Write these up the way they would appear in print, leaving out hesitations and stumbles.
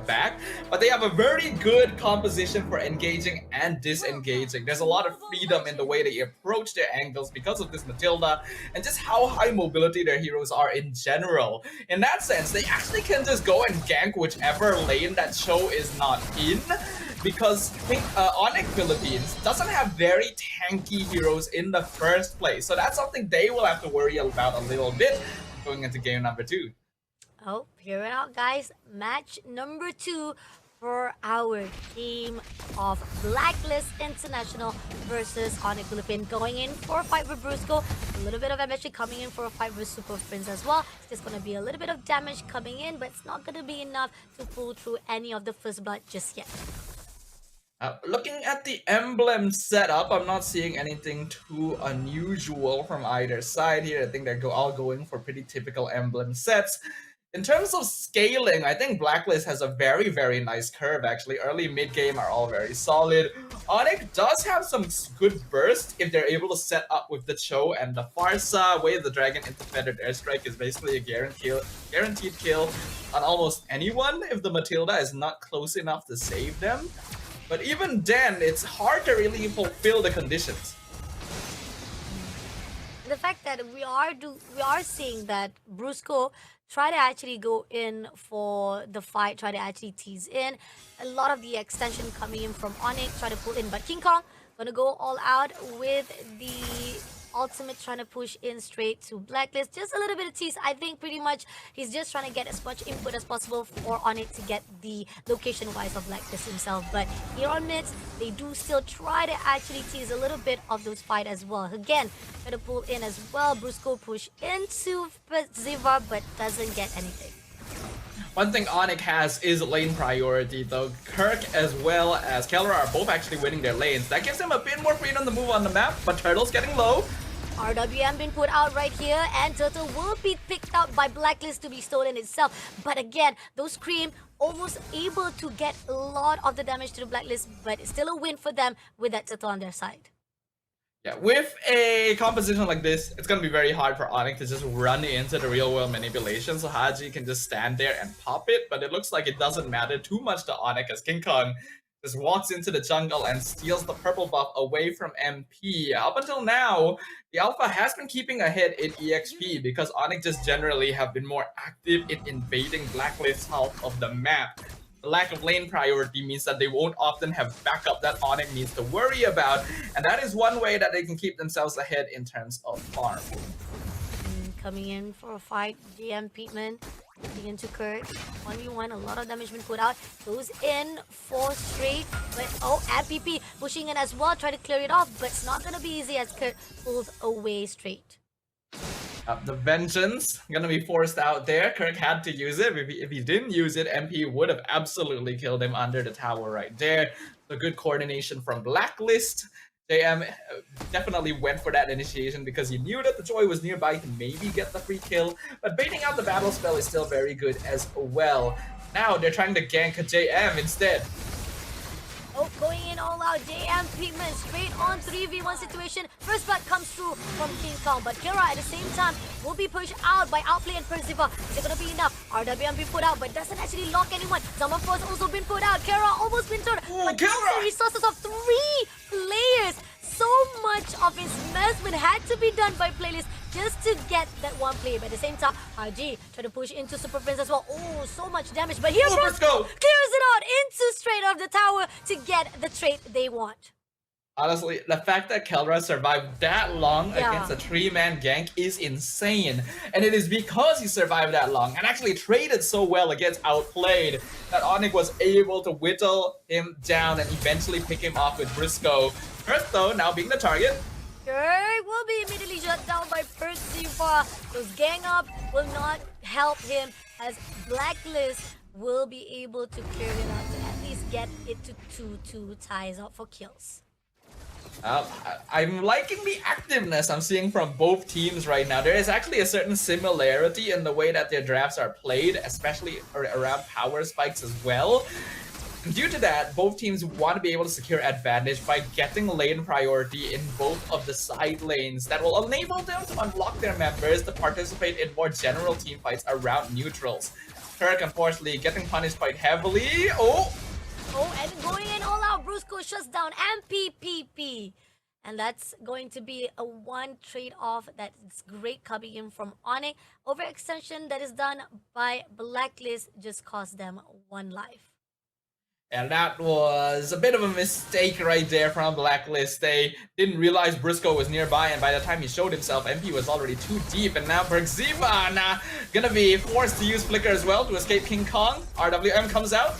back, but they have a very good composition for engaging and disengaging. There's a lot of freedom in the way they approach their angles because of this Matilda, and just how high mobility their heroes are in general. In that sense, they actually can just go and gank whichever lane that Cho is not in, because ONIC Philippines doesn't have very tanky heroes in the first place. So that's something they will have to worry about a little bit going into game number 2. Oh, hear it out, guys. Match number 2 for our game of Blacklist International versus ONIC Philippines. Going in for a fight with Brusco. A little bit of MSG coming in for a fight with Super Prince as well. It's just going to be a little bit of damage coming in, but it's not going to be enough to pull through any of the first blood just yet. Looking at the emblem setup, I'm not seeing anything too unusual from either side here. I think they're all going for pretty typical emblem sets. In terms of scaling, I think Blacklist has a very, very nice curve, actually. Early mid-game are all very solid. ONIC does have some good burst if they're able to set up with the Cho and the Farsa. Way the Dragon into Feathered Airstrike is basically a guaranteed kill on almost anyone if the Matilda is not close enough to save them. But even then, it's hard to really fulfill the conditions. The fact that we are seeing that Brusco try to actually go in for the fight, try to actually tease in. A lot of the extension coming in from ONIC, try to pull in, but King Kong gonna go all out with the ultimate, trying to push in straight to Blacklist. Just a little bit of tease. I think pretty much he's just trying to get as much input as possible for ONIC to get the location-wise of Blacklist himself. But here on mids, they do still try to actually tease a little bit of those fight as well. Again, try to pull in as well. Brusco push into Ziva, but doesn't get anything. One thing ONIC has is lane priority, though. Kirk as well as Kelra are both actually winning their lanes. That gives them a bit more freedom to move on the map, but Turtle's getting low. RWM been put out right here, and Turtle will be picked up by Blacklist to be stolen itself. But again, those Cream almost able to get a lot of the damage to the Blacklist, but it's still a win for them with that Turtle on their side. Yeah, with a composition like this, it's going to be very hard for ONIC to just run into the real-world manipulation, so Haji can just stand there and pop it, but it looks like it doesn't matter too much to ONIC as King Kong just walks into the jungle and steals the purple buff away from MP. Up until now, the Alpha has been keeping ahead in EXP because ONIC just generally have been more active in invading Blacklist's half of the map. The lack of lane priority means that they won't often have backup that ONIC needs to worry about, and that is one way that they can keep themselves ahead in terms of farm. Coming in for a fight, GM Peatman getting into Kurt. 1v1, a lot of damage been put out. Goes in for straight, but and PP pushing in as well, try to clear it off, but it's not gonna be easy as Kurt pulls away straight. The vengeance gonna be forced out there. Kirk had to use it. If he didn't use it, MP would have absolutely killed him under the tower right there. So good coordination from Blacklist. JM definitely went for that initiation because he knew that the Joy was nearby to maybe get the free kill, but baiting out the battle spell is still very good as well. Now they're trying to gank JM instead. Oh, going in all out, JM Peatman straight on 3v1 situation. First blood comes through from King Kong, but Kira at the same time will be pushed out by Outplay and Percival. Is it gonna be enough? RWM been put out, but doesn't actually lock anyone. Summer Force also been put out. Kira almost been turned, but the resources of 3 players. So much of investment had to be done by Playlist just to get that one player. But at the same time, RG try to push into Super Prince as well. Oh, so much damage. But here Brusco clears it out into straight off the tower to get the trait they want. Honestly, the fact that Kelra survived that long against a 3-man gank is insane. And it is because he survived that long and actually traded so well against Outplayed that ONIC was able to whittle him down and eventually pick him off with Brusco. First though, now being the target. Kirk will be immediately shut down by Percival. Those gang up will not help him as Blacklist will be able to clear it out to at least get it to 2-2 ties up for kills. I'm liking the activeness I'm seeing from both teams right now. There is actually a certain similarity in the way that their drafts are played, especially around power spikes as well. And due to that, both teams want to be able to secure advantage by getting lane priority in both of the side lanes that will enable them to unlock their members to participate in more general team fights around neutrals. Kirk, unfortunately, getting punished quite heavily. Oh, and going in all out, Brusco shuts down MPPP. And that's going to be a one trade-off that's great coming in from ONIC. Overextension that is done by Blacklist just cost them one life. and that was a bit of a mistake right there from Blacklist. They didn't realize Briscoe was nearby, and by the time he showed himself, MP was already too deep. And now Bergziva gonna be forced to use Flicker as well to escape King Kong. RWM comes out.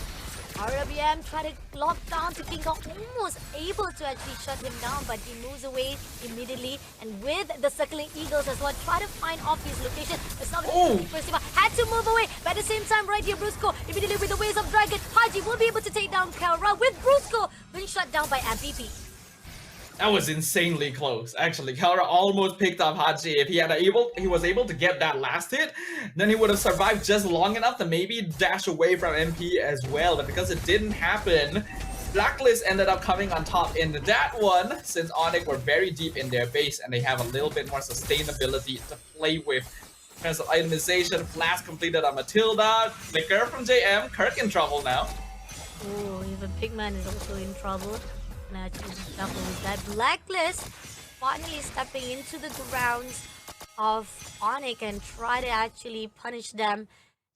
RWM try to lock down to King Kong, almost able to actually shut him down, but he moves away immediately. And with the circling eagles as well, try to find off his location. It's not going to be first. Had to move away, but at the same time, right here, Brusco immediately with the waves of Dragon. Haji will be able to take down Kelra with Brusco being shut down by MPP. That was insanely close. Actually, Kelra almost picked up Haji. If he was able to get that last hit, then he would have survived just long enough to maybe dash away from MP as well. But because it didn't happen, Blacklist ended up coming on top in that one, since ONIC were very deep in their base and they have a little bit more sustainability to play with. In terms of itemization, Flash completed on Matilda. Flicker from JM. Kirk in trouble now. Oh, even Pigman is also in trouble. And actually double with that. Blacklist finally stepping into the grounds of ONIC and try to actually punish them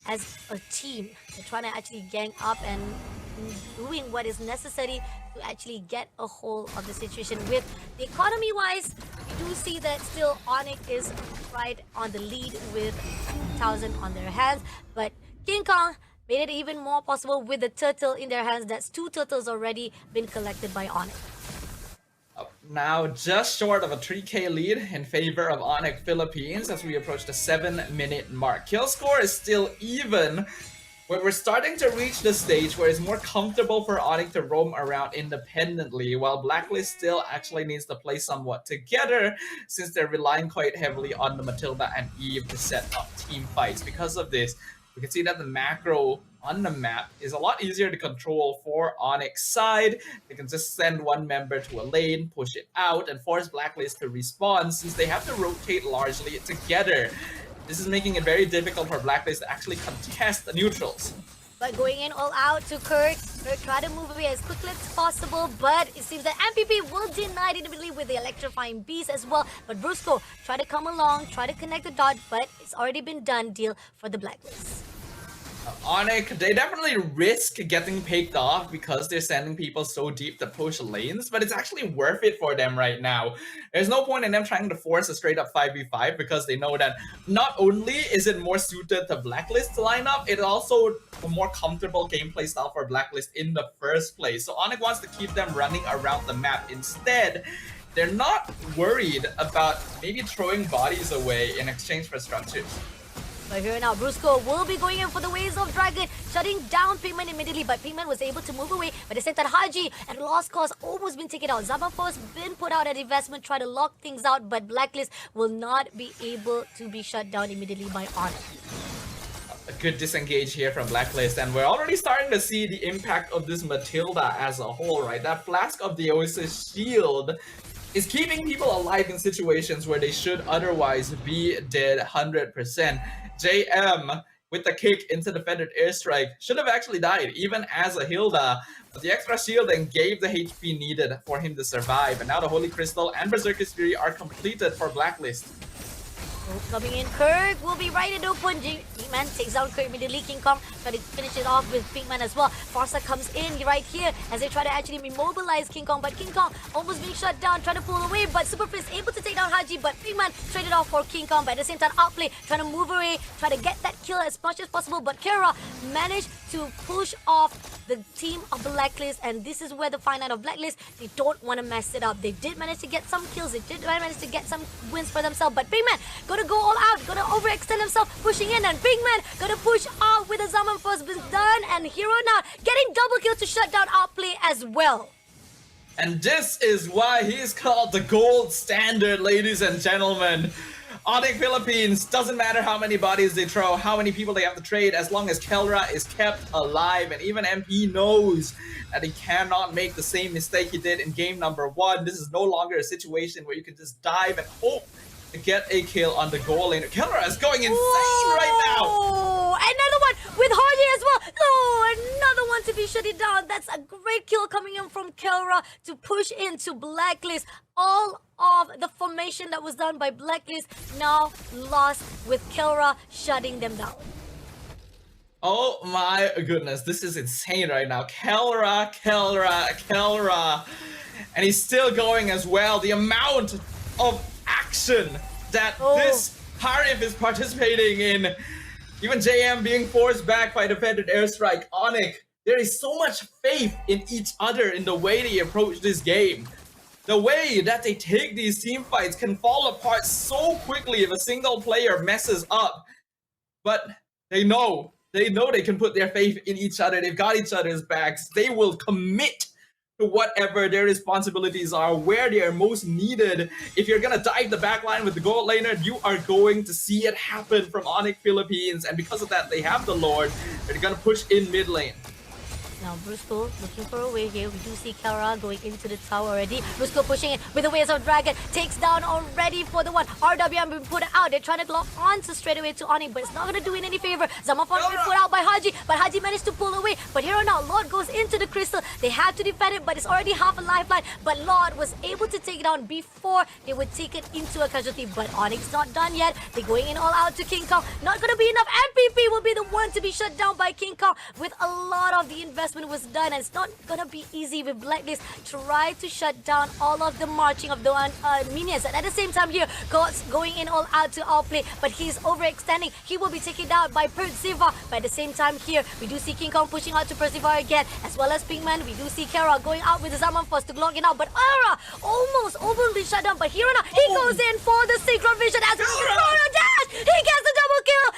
as a team. They're trying to actually gang up and doing what is necessary to actually get a hold of the situation. With the economy wise, we do see that still ONIC is right on the lead with 2,000 on their hands, but King Kong made it even more possible with the turtle in their hands. That's 2 turtles already been collected by ONIC. Now just short of a 3k lead in favor of ONIC Philippines as we approach the 7-minute mark. Kill score is still even, but we're starting to reach the stage where it's more comfortable for ONIC to roam around independently, while Blacklist still actually needs to play somewhat together since they're relying quite heavily on the Matilda and Eve to set up team fights. Because of this, we can see that the macro on the map is a lot easier to control for ONIC's side. They can just send one member to a lane, push it out, and force Blacklist to respawn since they have to rotate largely together. This is making it very difficult for Blacklist to actually contest the neutrals. But going in all out to Kirk. Kirk try to move away as quickly as possible, but it seems that MPP will deny it immediately with the electrifying beast as well. But Brusco try to come along, try to connect the dot, but it's already been done deal for the Blacklist. ONIC, they definitely risk getting picked off because they're sending people so deep to push lanes, but it's actually worth it for them right now. There's no point in them trying to force a straight up 5v5 because they know that not only is it more suited to Blacklist to line up, it's also a more comfortable gameplay style for Blacklist in the first place. So ONIC wants to keep them running around the map. Instead, they're not worried about maybe throwing bodies away in exchange for structures. But here now, Brusco will be going in for the waves of Dragon, shutting down Pigman immediately, but Pigman was able to move away. But the same time, Haji at lost cause almost been taken out. Zabanfo's been put out at investment, try to lock things out, but Blacklist will not be able to be shut down immediately by ONIC. A good disengage here from Blacklist, and we're already starting to see the impact of this Matilda as a whole, right? That Flask of the Oasis shield is keeping people alive in situations where they should otherwise be dead 100%. JM with the kick into the feathered airstrike should have actually died even as a Hilda, but the extra shield then gave the HP needed for him to survive, and now the Holy Crystal and Berserker's Fury are completed for Blacklist. Coming in, Kirk will be right in open. Pigman takes down Kirk immediately. King Kong try to finish it off with Pigman as well. Farsa comes in right here as they try to actually immobilize King Kong, but King Kong almost being shut down, trying to pull away, but Super Fist able to take down Haji, but Pigman traded off for King Kong, but at the same time outplay, trying to move away, try to get that kill as much as possible, but Kara managed to push off the team of Blacklist, and this is where the fine line of Blacklist, they don't want to mess it up. They did manage to get some kills, they did manage to get some wins for themselves, but Pigman gonna go all out, gonna overextend himself, pushing in, and Pigman gonna push off with the Zaman first been done, and Hero now getting double kill to shut down outplay as well. And this is why he's called the gold standard, ladies and gentlemen. ONIC Philippines, doesn't matter how many bodies they throw, how many people they have to trade, as long as Kelra is kept alive, and even MP knows that he cannot make the same mistake he did in game number 1. This is no longer a situation where you can just dive and hope to get a kill on the goal lane. Killera is going insane right now. Oh, another one with Hardy as well. Oh, another one to be shut it down. That's a great kill coming in from Killera to push into Blacklist. All of the formation that was done by Blacklist now lost with Killera shutting them down. Oh my goodness, this is insane right now. Killera. And he's still going as well. The amount of action that this Harif is participating in. Even JM being forced back by defended airstrike. ONIC, there is so much faith in each other in the way they approach this game. The way that they take these team fights can fall apart so quickly if a single player messes up. But they know they can put their faith in each other. They've got each other's backs. They will commit to whatever their responsibilities are, where they are most needed. If you're gonna dive the backline with the gold laner, you are going to see it happen from ONIC Philippines. And because of that, they have the Lord. They're gonna push in mid lane. Now Brusco looking for a way here. We do see Killera going into the tower already. Brusco pushing it with the Waves of Dragon. Takes down already for the one. RWM been put out. They're trying to lock on to straight away to ONIC, but it's not going to do it any favor. Zamafon been put out by Haji, but Haji managed to pull away. But here on out, Lord goes into the crystal. They have to defend it, but it's already half a lifeline. But Lord was able to take it down before they would take it into a casualty. But ONIC's not done yet. They're going in all out to King Kong. Not going to be enough. MPP will be the one to be shut down by King Kong with a lot of the investment was done, and it's not gonna be easy with Blacklist. Try to shut down all of the marching of the minions, and at the same time here, going in all out to outplay, but he's overextending. He will be taken down by Percival. But at the same time here, we do see King Kong pushing out to Percival again, as well as Pinkman. We do see Kara going out with the Zaman Force to lock it out, but Aura almost overly shut down. But here now, he goes in for the Synchron Vision as Aura dash. He gets the double kill.